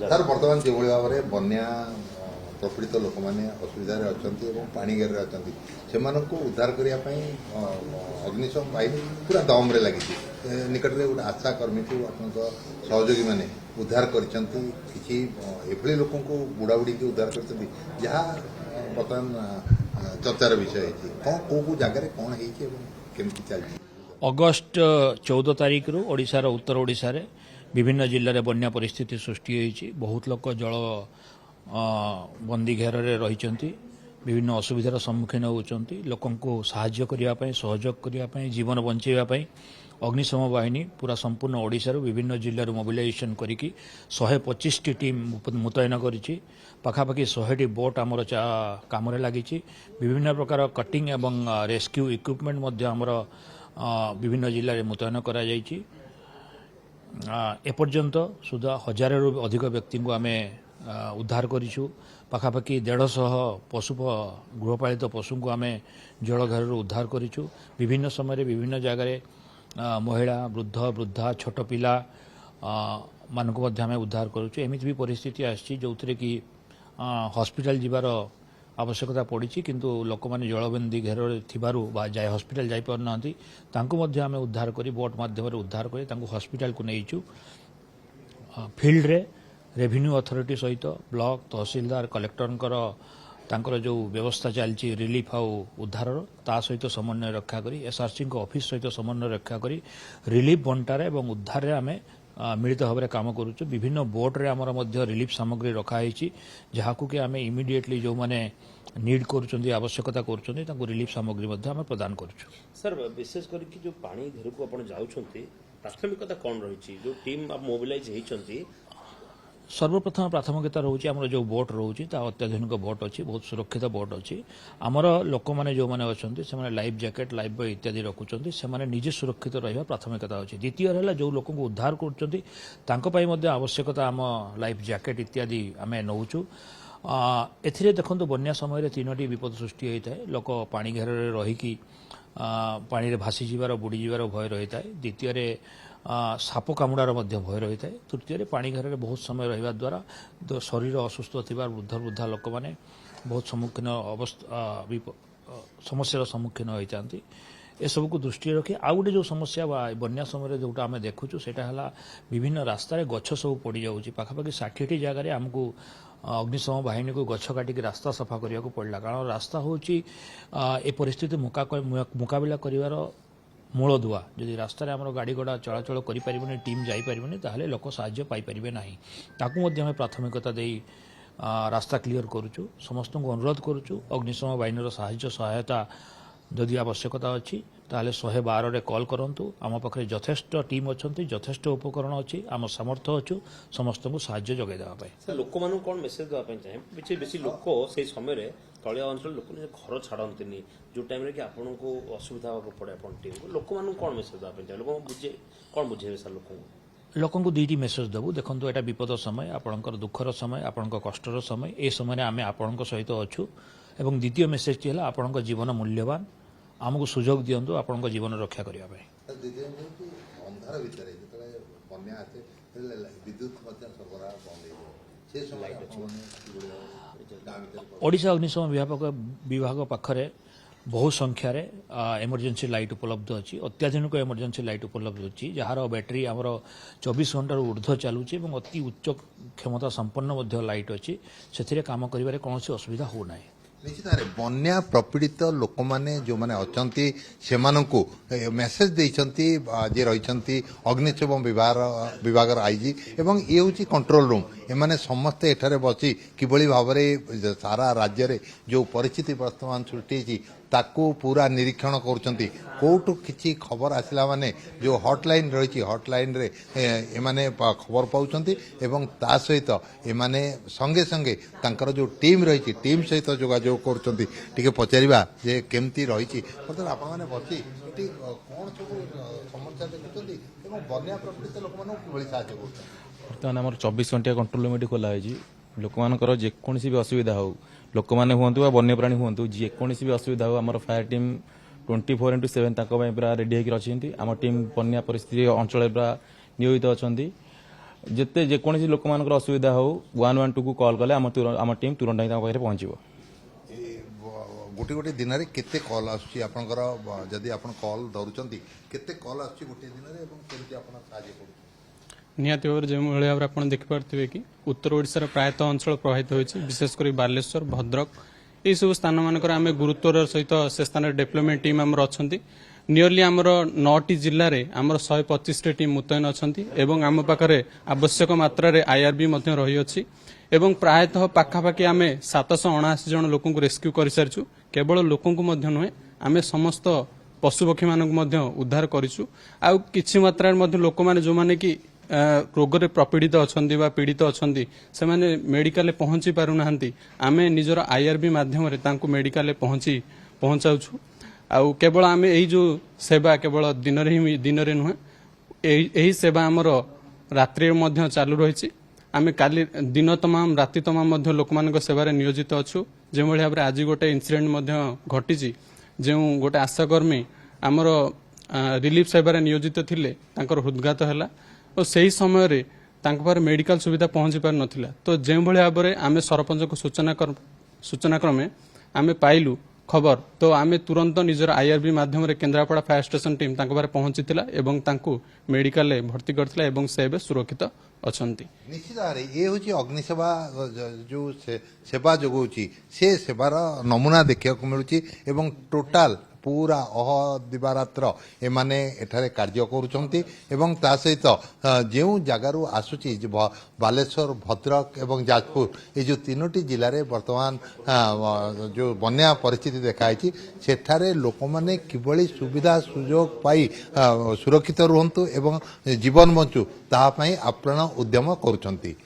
Sir बर्तमान जो भाव में बन्या प्रपीड़ित लोक मैंने असुविधा अच्छा पानी घेर अच्छा से उद्धार करने अग्निशम बाहिनी पूरा दम रे लगी निकट में गोटे आशा कर्मी को आप सहयोगी मैंने उद्धार कर लोक बुढ़ा बुढ़ी की उद्धार कर बर्तमान चर्चार विषय कौ जगार कौन होमती चलती अगस्ट 14 तारिख रु ओडिशार उत्तर ओडिशा रे विभिन्न जिले में बन्या परिस्थिति सृष्टि होती बहुत लोग जल बंदी घेर रही विभिन्न असुविधार सम्मुखीन होती लोक साहाय्य करने सहयोग करने जीवन बंचाइवाई अग्निशम बाहिनी पूरा संपूर्ण ओडिशार विभिन्न जिल्लार मोबिलाइजेशन करिकी 125 टी टीम मुतयन करिछि पाखापाखि 100 टी बोट आमर काम लगी विभिन्न प्रकार कटिंग एवं रेस्क्यू इक्विपमेंट मध्य आमर विभिन्न जिले में मुतयन करा जायछि एपर्यंत सुधा 1000 रु अधिक व्यक्ति को आम उद्धार करिछु पाखापाखि 150 पशु गृहपालित पशु को आम जल घर उद्धार करिछु विभिन्न समय विभिन्न जगह महिला वृद्ध वृद्धा छोट पिला मानक मध्य आम उद्धार करुछु एमिति भी परिस्थिति आछि जो कि हॉस्पिटल जीवार आवश्यकता पड़ी किंतु लोक मैंने जलबंदी घेर थिबारु बा जाय हॉस्पिटल जाई पार नांती तांको मध्य आमे उद्धार करी बोट माध्यम उद्धार करी तांको हॉस्पिटल को नेइचु फील्ड रे रेवेन्यू अथॉरिटी सहित ब्लॉक तहसीलदार कलेक्टर तांकर जो व्यवस्था चलती रिलीफ आउ उद्धार ता सहित समन्वय रक्षा करी एसआरसी ऑफिस सहित समन्वय रक्षा करी रिलीफ बंटार एवं उद्धार आमे मिलित भाव में काम करुचु विभिन्न बोट रे आमर मध्य रिलीफ सामग्री रखाई जहाकू कि आमे इमिडिएटली जो माने नीड करुचंदी आवश्यकता करुचंदी तांको रिलीफ सामग्री मध्य आमे प्रदान करुचु सर विशेष करके जो पानी घर को आपण जाउछंती प्राथमिकता कोन रहिछि जो टीम आप मोबिलाइज हेइछंती सर्वप्रथम प्राथमिकता रोचे आमर जो बोट रोचे अत्याधुनिक बोट अच्छी बहुत सुरक्षित बोट अच्छी आमर लोक मैंने जो मैंने अच्छा से लाइफ जैकेट लाइफ बॉय इत्यादि रखुच्च से निजे सुरक्षित रहा प्राथमिकता अच्छी द्वितीय है जो लोक उद्धार कर आवश्यकता आम लाइफ जैकेट इत्यादि आम नौचु ए देखो बन्या समय 3टी विपद सृष्टि होता है लोक पानी घेर रहीकि पानी रे भासी जीवार बुड़ी जीवार भय रही है द्वितीय साप कामुड़ार भय रही है तृतीय पानी घर में बहुत समय रहा द्वारा शरीर असुस्थ थी वृद्ध वृद्धा लोक मैंने बहुत सम्मुखीन समस्या सम्मुखीन होता ए सब को दृष्टि रखी आउ गोटे जो समस्या बन्या समय जोटा आम देखुचु सेटा है विभिन्न रास्तार गछ सब पड़ जाऊँगी पाखापाखि 60टी जगार आमको अग्निशम बाहिनी को गछ काटिक रास्ता सफा करने को पड़ा कारण रास्ता हूँ ए परिस्थिति मुकाबला कर मूल दुआ जदि रास्तार आम गाड़ी घोड़ा चलाचल करें टीम जापरें ताहले लोक साहाय्य पाइपर ना ताकू प्राथमिकता दे रास्ता क्लीयर करुचु समस्त को अनुरोध करुचु अग्निशम बाहिनी साहाय्य सहायता जदि आवश्यकता अच्छी ताहले 112 रे कॉल करंतु आम पाखे यथेष्ट टीम अच्छा यथेष्ट उपकरण अच्छी आम सामर्थ्य अच्छु समस्त को साहाय्य जगै देवाई लोक मान कौन मेसेज देवाई चाहे बेसी लोक से समय तलिया अंचल लोक घर छाड़ती जो टाइम कि आपन को असुविधा पड़े अपन टीम को लोक मान कौन मेसेज देवाई चाहे लोक बुझे कौन बुझे सर लोक को 2टी मेसेज देवु देखो यहाँ विपद समय आपणकर दुखर समय आपण कष्टर समय ए समय आम आपण सहित अच्छु एवं द्वितीय मेसेज है आपण जीवन मूल्यवान आमको सुजोग दिंतु आपण जीवन रक्षा करने ओडिशा अग्निशम विभाग पाखरे बहु संख्यार एमरजेंसी लाइट उपलब्ध अच्छी अत्याधुनिक एमरजेंसी लाइट उपलब्ध अच्छी जार बैटेरी आमर 24 घंटार ऊर्ध्व चलुची अति उच्च क्षमता संपन्न लाइट अच्छी से काम कर कौन असुविधा होना निश्चित भाव बन्या प्रपीड़ित लोक मैंने जो मैंने अच्छा से मेसेज देती जे रही अग्निशम विभाग आईजी एवं ये हूँ कंट्रोल रूम एमाने समस्ते एठारे बसी किभली भाव में सारा राज्य में जो परिस्थिति वर्तमान सृष्टि ताकू पूरा निरीक्षण करुँच कौटू किसी खबर आसला माने जो हॉटलाइन रही हॉटलाइन रे एमाने खबर पाँच एवं ता सहित एमाने संगे संगे तांकर जो टीम रही टीम सहित जोगाजोग कर पचारा जे केमती रही बर्तमान आप बसी कौन सब समस्या देखुं बन्या प्रपीड़ित लोक कि साहय बर्तमान आम 24 घंटा कंट्रोल रूम खोला लोक मानकर जेकोसी भी असुविधा हो लोक मैंने हूँ वन्यप्राणी हूँ जेकोसी भी असुविधा हो आम फायर टीम 24/7 पूरा रेडी होकर अच्छी आम टीम बन्या परिस्थिति अंचल पूरा नियोजित अच्छा ଯେତେ ଯେକୌଣସି ଲୋକମାନଙ୍କର ଅସୁବିଧା ହଉ 112 କୁ କଲ୍ କଲେ ଆମ ଟିମ୍ ତୁରନ୍ତ ହିଁ ତାଙ୍କ ପାଖରେ ପହଞ୍ଚିବ। गोटे गोटे दिन में केते कॉल आसुची आपनकर जदि आपण कॉल धरुचंती केते कॉल आसुची गोटे दिन रे एवं केमति आपण सहाय्य करू निहाती भाव जो भाई भाव आप देखिपे कि उत्तर ओडिशार प्रायतः अंचल प्रभावित होती विशेषकर बालेश्वर भद्रक यही सब स्थान मानक आम गुरुत्वर सहित से स्थान डेभलपमेंट टीम आमर अच्छा नियरली आमर 9टी जिले में आमर 125 टीम मुतयन अच्छा एवं आम पाखे आवश्यक मात्रा आईआरबी रही अछि एवं प्रायतः पाखापाखि आम 779 जन लोक रेस्क्यू कर सारी केवल लोक नुहे आम समस्त पशुपक्षी मानक उद्धार करूँ आउ किछि मात्रा लोक मैंने जो मैंने कि रोग प्रपीड़ित अच्छा पीड़ित अच्छा से मेडिकल पहुंची पारना आम निजर आईआरबी मध्यम मेडिकल पहुंचाऊ आउ केवल आम यही जो सेवा केवल दिन नुहे यही सेवा आमर रात्रि चालू रही आम काली दिन तमाम राति तमाम लोक मान सेवार नियोजित अच्छु जो भाव में आज गोटे इनसीडेंट घटी जो गोटे आशाकर्मी आमर रिलीफ सेवार नियोजित थिले तांकर हृदघात है और सही समय पर मेडिकल सुविधा पहुंची पार नथिला तो जो भाव में आम सरपंच को सूचना क्रमे आम पाइलु खबर तो आम तुरंत निजर आईआरबी माध्यम केन्द्रापड़ा फायर स्टेशन टीम पहुंची एवं मेडिकल भर्ती करथिला एवं से सुरक्षित अछंती। निश्चित भाव ये हूँ अग्निसेवा जो सेवा जोगाऊँगी से सेवार नमूना देखा मिलूँ एवं टोटाल पूरा दिवारात्र एमाने एठारे कार्य करुछंती एवं ता सहित जो जगार आसूची बालेश्वर भद्रक एवं जाजपुर ये जो तीनोटी जिले में वर्तमान जो बन्या परिस्थिति देखाई सेठारे लोक माने किभली सुविधा सुजोग पाई सुरक्षित रुहंतु एवं जीवन बंचु ताहा पई आप्राण उद्यम करुछंती।